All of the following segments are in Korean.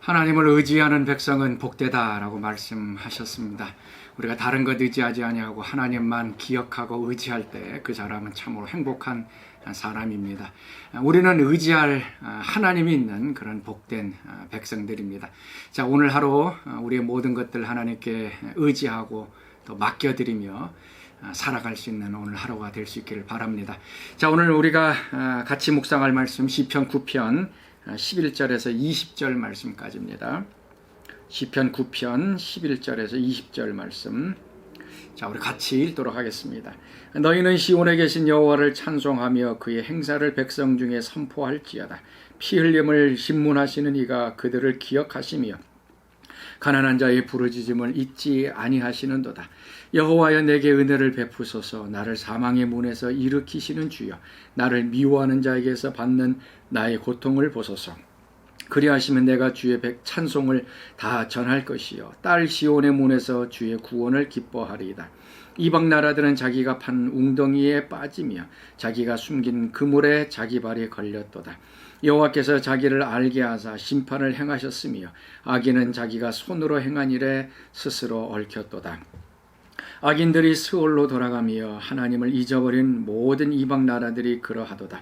하나님을 의지하는 백성은 복되다라고 말씀하셨습니다. 우리가 다른 것 의지하지 아니하고 하나님만 기억하고 의지할 때 그 사람은 참으로 행복한 사람입니다. 우리는 의지할 하나님이 있는 그런 복된 백성들입니다. 자, 오늘 하루 우리의 모든 것들 하나님께 의지하고 또 맡겨드리며 살아갈 수 있는 오늘 하루가 될 수 있기를 바랍니다. 자, 오늘 우리가 같이 묵상할 말씀 시편 9편 11절에서 20절 말씀까지입니다. 시편 9편 11절에서 20절 말씀. 자, 우리 같이 읽도록 하겠습니다. 너희는 시온에 계신 여호와를 찬송하며 그의 행사를 백성 중에 선포할지어다. 피 흘림을 신문하시는 이가 그들을 기억하시며 가난한 자의 부르짖음을 잊지 아니하시는도다. 여호와여, 내게 은혜를 베푸소서. 나를 사망의 문에서 일으키시는 주여, 나를 미워하는 자에게서 받는 나의 고통을 보소서. 그리하시면 내가 주의 찬송을 다 전할 것이요, 딸 시온의 문에서 주의 구원을 기뻐하리이다. 이방 나라들은 자기가 판 웅덩이에 빠지며 자기가 숨긴 그물에 자기 발이 걸렸도다. 여호와께서 자기를 알게 하사 심판을 행하셨으며 악인은 자기가 손으로 행한 일에 스스로 얽혔도다. 악인들이 스올로 돌아가며 하나님을 잊어버린 모든 이방 나라들이 그러하도다.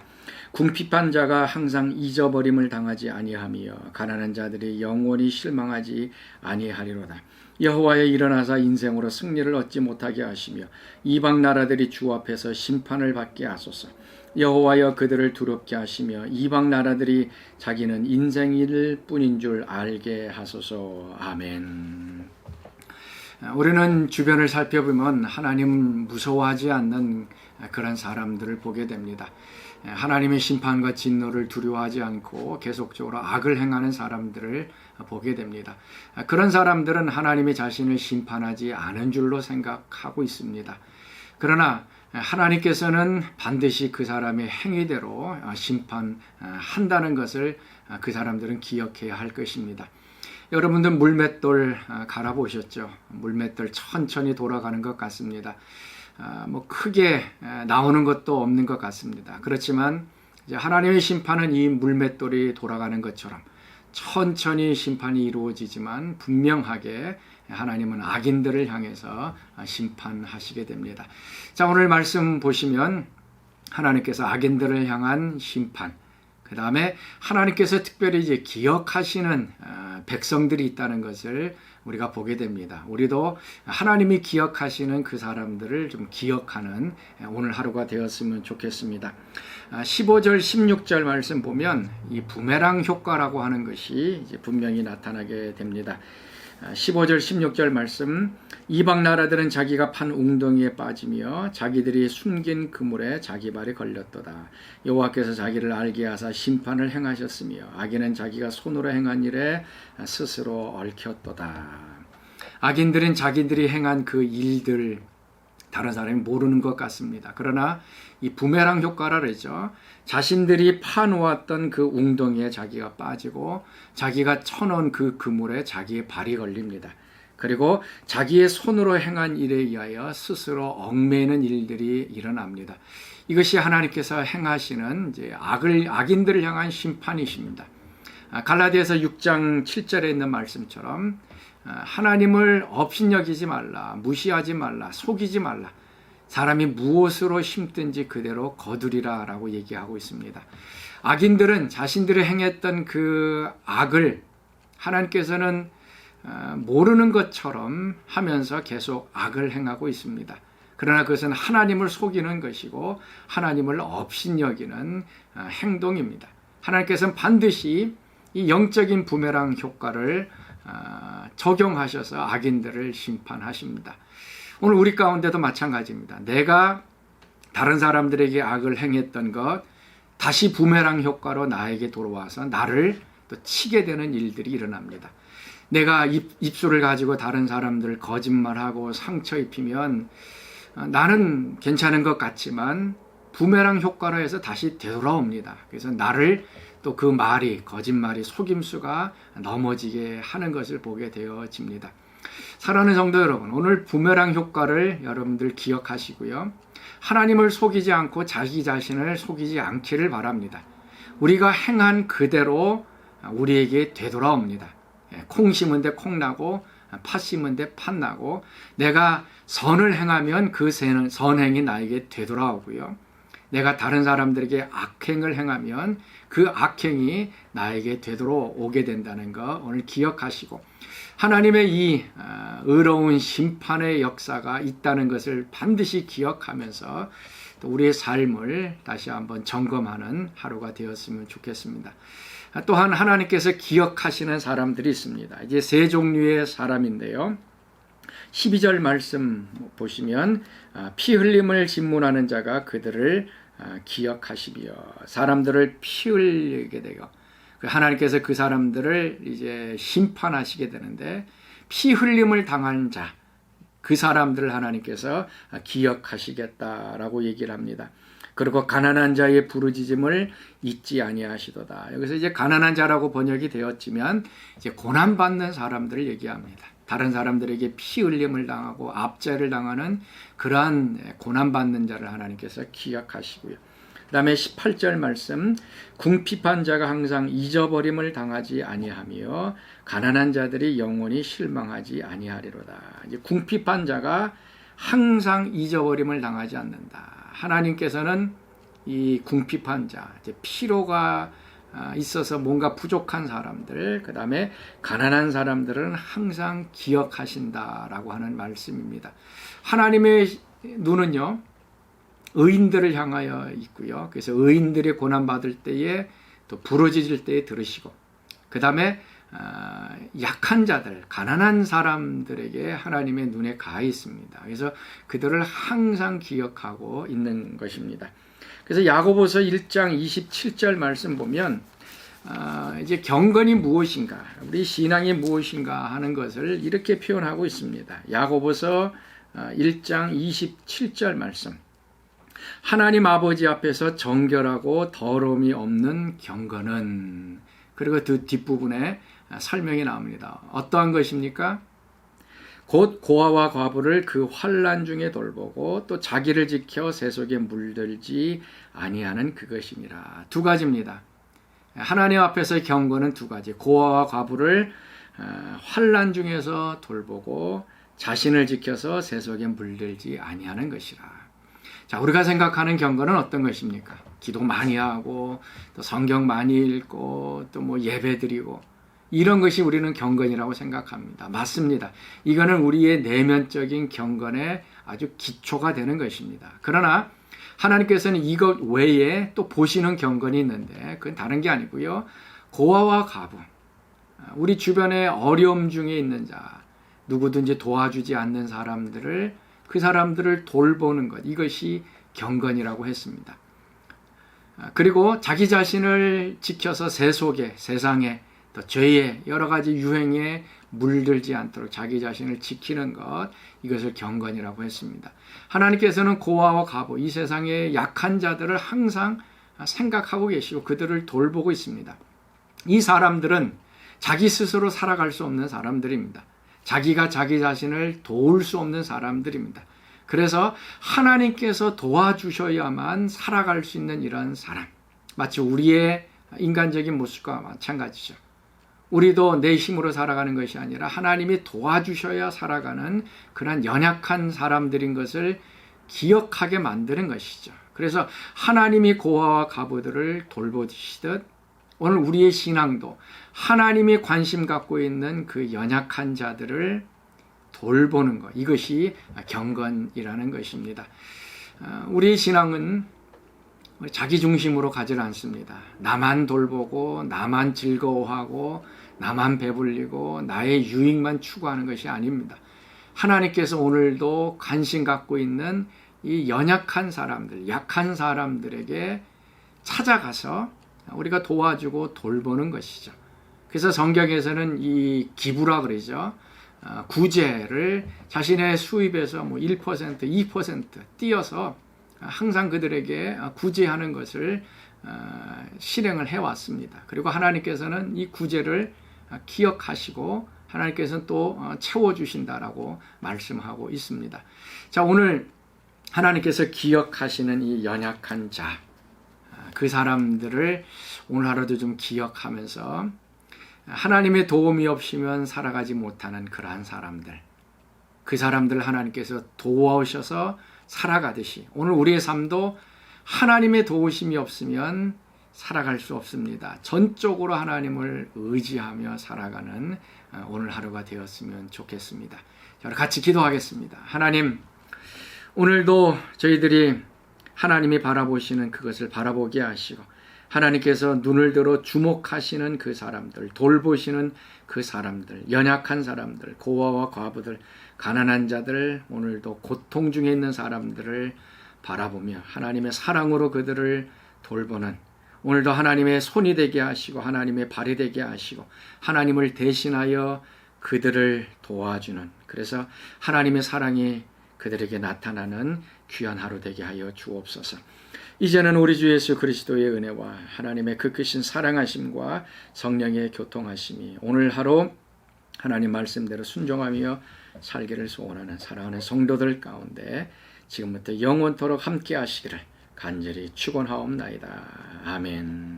궁핍한 자가 항상 잊어버림을 당하지 아니하며 가난한 자들이 영원히 실망하지 아니하리로다. 여호와여, 일어나사 인생으로 승리를 얻지 못하게 하시며 이방 나라들이 주 앞에서 심판을 받게 하소서. 여호와여, 그들을 두렵게 하시며 이방 나라들이 자기는 인생일 뿐인 줄 알게 하소서. 아멘. 우리는 주변을 살펴보면 하나님 무서워하지 않는 그런 사람들을 보게 됩니다. 하나님의 심판과 진노를 두려워하지 않고 계속적으로 악을 행하는 사람들을 보게 됩니다. 그런 사람들은 하나님이 자신을 심판하지 않은 줄로 생각하고 있습니다. 그러나 하나님께서는 반드시 그 사람의 행위대로 심판한다는 것을 그 사람들은 기억해야 할 것입니다. 여러분들 물맷돌 갈아보셨죠? 물맷돌 천천히 돌아가는 것 같습니다. 크게 나오는 것도 없는 것 같습니다. 그렇지만 이제 하나님의 심판은 이 물맷돌이 돌아가는 것처럼 천천히 심판이 이루어지지만 분명하게 하나님은 악인들을 향해서 심판하시게 됩니다. 자, 오늘 말씀 보시면 하나님께서 악인들을 향한 심판, 그 다음에 하나님께서 특별히 이제 기억하시는 백성들이 있다는 것을 우리가 보게 됩니다. 우리도 하나님이 기억하시는 그 사람들을 좀 기억하는 오늘 하루가 되었으면 좋겠습니다. 15절 16절 말씀 보면 이 부메랑 효과라고 하는 것이 이제 분명히 나타나게 됩니다. 15절 16절 말씀. 이방 나라들은 자기가 판 웅덩이에 빠지며 자기들이 숨긴 그물에 자기 발이 걸렸도다. 여호와께서 자기를 알게 하사 심판을 행하셨으며 악인은 자기가 손으로 행한 일에 스스로 얽혔도다. 악인들은 자기들이 행한 그 일들 다른 사람이 모르는 것 같습니다. 그러나 이 부메랑 효과라 그러죠. 자신들이 파놓았던 그 웅덩이에 자기가 빠지고 자기가 쳐놓은 그 그물에 자기의 발이 걸립니다. 그리고 자기의 손으로 행한 일에 의하여 스스로 얽매이는 일들이 일어납니다. 이것이 하나님께서 행하시는 이제 악인들을 향한 심판이십니다. 갈라디아서 6장 7절에 있는 말씀처럼 하나님을 업신여기지 말라, 무시하지 말라, 속이지 말라. 사람이 무엇으로 심든지 그대로 거두리라 라고 얘기하고 있습니다. 악인들은 자신들이 행했던 그 악을 하나님께서는 모르는 것처럼 하면서 계속 악을 행하고 있습니다. 그러나 그것은 하나님을 속이는 것이고 하나님을 업신여기는 행동입니다. 하나님께서는 반드시 이 영적인 부메랑 효과를 적용하셔서 악인들을 심판하십니다. 오늘 우리 가운데도 마찬가지입니다. 내가 다른 사람들에게 악을 행했던 것 다시 부메랑 효과로 나에게 돌아와서 나를 또 치게 되는 일들이 일어납니다. 내가 입술을 가지고 다른 사람들을 거짓말하고 상처 입히면 나는 괜찮은 것 같지만 부메랑 효과로 해서 다시 되돌아옵니다. 그래서 나를 또 그 말이, 거짓말이, 속임수가 넘어지게 하는 것을 보게 되어집니다. 사랑하는 성도 여러분, 오늘 부메랑 효과를 여러분들 기억하시고요. 하나님을 속이지 않고 자기 자신을 속이지 않기를 바랍니다. 우리가 행한 그대로 우리에게 되돌아옵니다. 콩 심은 데 콩 나고 팥 심은 데 팥 나고, 내가 선을 행하면 그 선행이 나에게 되돌아오고요. 내가 다른 사람들에게 악행을 행하면 그 악행이 나에게 되돌아오게 된다는 거 오늘 기억하시고, 하나님의 이 의로운 심판의 역사가 있다는 것을 반드시 기억하면서 또 우리의 삶을 다시 한번 점검하는 하루가 되었으면 좋겠습니다. 또한 하나님께서 기억하시는 사람들이 있습니다. 이제 세 종류의 사람인데요. 12절 말씀 보시면 피 흘림을 집문하는 자가 그들을 기억하시며, 사람들을 피 흘리게 되고 하나님께서 그 사람들을 이제 심판하시게 되는데, 피 흘림을 당한 자, 그 사람들을 하나님께서 기억하시겠다라고 얘기를 합니다. 그리고 가난한 자의 부르짖음을 잊지 아니하시도다. 여기서 이제 가난한 자라고 번역이 되었지만 이제 고난받는 사람들을 얘기합니다. 다른 사람들에게 피 흘림을 당하고 압제를 당하는 그러한 고난받는 자를 하나님께서 기억하시고요. 그 다음에 18절 말씀, 궁핍한 자가 항상 잊어버림을 당하지 아니하며 가난한 자들이 영원히 실망하지 아니하리로다. 이제 궁핍한 자가 항상 잊어버림을 당하지 않는다. 하나님께서는 이 궁핍한 자, 이제 피로가 있어서 뭔가 부족한 사람들, 그 다음에 가난한 사람들은 항상 기억하신다라고 하는 말씀입니다. 하나님의 눈은요, 의인들을 향하여 있고요. 그래서 의인들이 고난받을 때에 또 부르짖을 때에 들으시고, 그 다음에 약한 자들, 가난한 사람들에게 하나님의 눈에 가 있습니다. 그래서 그들을 항상 기억하고 있는 것입니다. 그래서 야고보서 1장 27절 말씀 보면 이제 경건이 무엇인가, 우리 신앙이 무엇인가 하는 것을 이렇게 표현하고 있습니다. 야고보서 1장 27절 말씀, 하나님 아버지 앞에서 정결하고 더러움이 없는 경건은, 그리고 그 뒷부분에 설명이 나옵니다. 어떠한 것입니까? 곧 고아와 과부를 그 환난 중에 돌보고 또 자기를 지켜 세속에 물들지 아니하는 그것이니라. 두 가지입니다. 하나님 앞에서의 경건은 두 가지. 고아와 과부를 환난 중에서 돌보고 자신을 지켜서 세속에 물들지 아니하는 것이라. 자, 우리가 생각하는 경건은 어떤 것입니까? 기도 많이 하고 또 성경 많이 읽고 또 뭐 예배 드리고, 이런 것이 우리는 경건이라고 생각합니다. 맞습니다. 이거는 우리의 내면적인 경건의 아주 기초가 되는 것입니다. 그러나 하나님께서는 이것 외에 또 보시는 경건이 있는데, 그건 다른 게 아니고요. 고아와 과부, 우리 주변에 어려움 중에 있는 자, 누구든지 도와주지 않는 사람들을, 그 사람들을 돌보는 것, 이것이 경건이라고 했습니다. 그리고 자기 자신을 지켜서 세상에 또 죄의 여러 가지 유행에 물들지 않도록 자기 자신을 지키는 것, 이것을 경건이라고 했습니다. 하나님께서는 고아와 과부, 이 세상의 약한 자들을 항상 생각하고 계시고 그들을 돌보고 있습니다. 이 사람들은 자기 스스로 살아갈 수 없는 사람들입니다. 자기가 자기 자신을 도울 수 없는 사람들입니다. 그래서 하나님께서 도와주셔야만 살아갈 수 있는 이런 사람, 마치 우리의 인간적인 모습과 마찬가지죠. 우리도 내 힘으로 살아가는 것이 아니라 하나님이 도와주셔야 살아가는 그런 연약한 사람들인 것을 기억하게 만드는 것이죠. 그래서 하나님이 고아와 과부들을 돌보시듯 오늘 우리의 신앙도 하나님이 관심 갖고 있는 그 연약한 자들을 돌보는 것, 이것이 경건이라는 것입니다. 우리의 신앙은 자기 중심으로 가지 않습니다. 나만 돌보고 나만 즐거워하고 나만 배불리고 나의 유익만 추구하는 것이 아닙니다. 하나님께서 오늘도 관심 갖고 있는 이 연약한 사람들, 약한 사람들에게 찾아가서 우리가 도와주고 돌보는 것이죠. 그래서 성경에서는 이 기부라 그러죠. 구제를 자신의 수입에서 1%, 2% 띄어서 항상 그들에게 구제하는 것을 실행을 해왔습니다. 그리고 하나님께서는 이 구제를 기억하시고 하나님께서는 또 채워주신다라고 말씀하고 있습니다. 자, 오늘 하나님께서 기억하시는 이 연약한 자, 그 사람들을 오늘 하루도 좀 기억하면서 하나님의 도움이 없으면 살아가지 못하는 그러한 사람들, 그 사람들 하나님께서 도와오셔서 살아가듯이 오늘 우리의 삶도 하나님의 도우심이 없으면 살아갈 수 없습니다. 전적으로 하나님을 의지하며 살아가는 오늘 하루가 되었으면 좋겠습니다. 자, 우리 같이 기도하겠습니다. 하나님, 오늘도 저희들이 하나님이 바라보시는 그것을 바라보게 하시고 하나님께서 눈을 들어 주목하시는 그 사람들, 돌보시는 그 사람들, 연약한 사람들, 고아와 과부들, 가난한 자들, 오늘도 고통 중에 있는 사람들을 바라보며 하나님의 사랑으로 그들을 돌보는 오늘도 하나님의 손이 되게 하시고 하나님의 발이 되게 하시고 하나님을 대신하여 그들을 도와주는, 그래서 하나님의 사랑이 그들에게 나타나는 귀한 하루 되게 하여 주옵소서. 이제는 우리 주 예수 그리스도의 은혜와 하나님의 그 크신 사랑하심과 성령의 교통하심이 오늘 하루 하나님 말씀대로 순종하며 살기를 소원하는 사랑하는 성도들 가운데 지금부터 영원토록 함께 하시기를 간절히 축원하옵나이다. 아멘.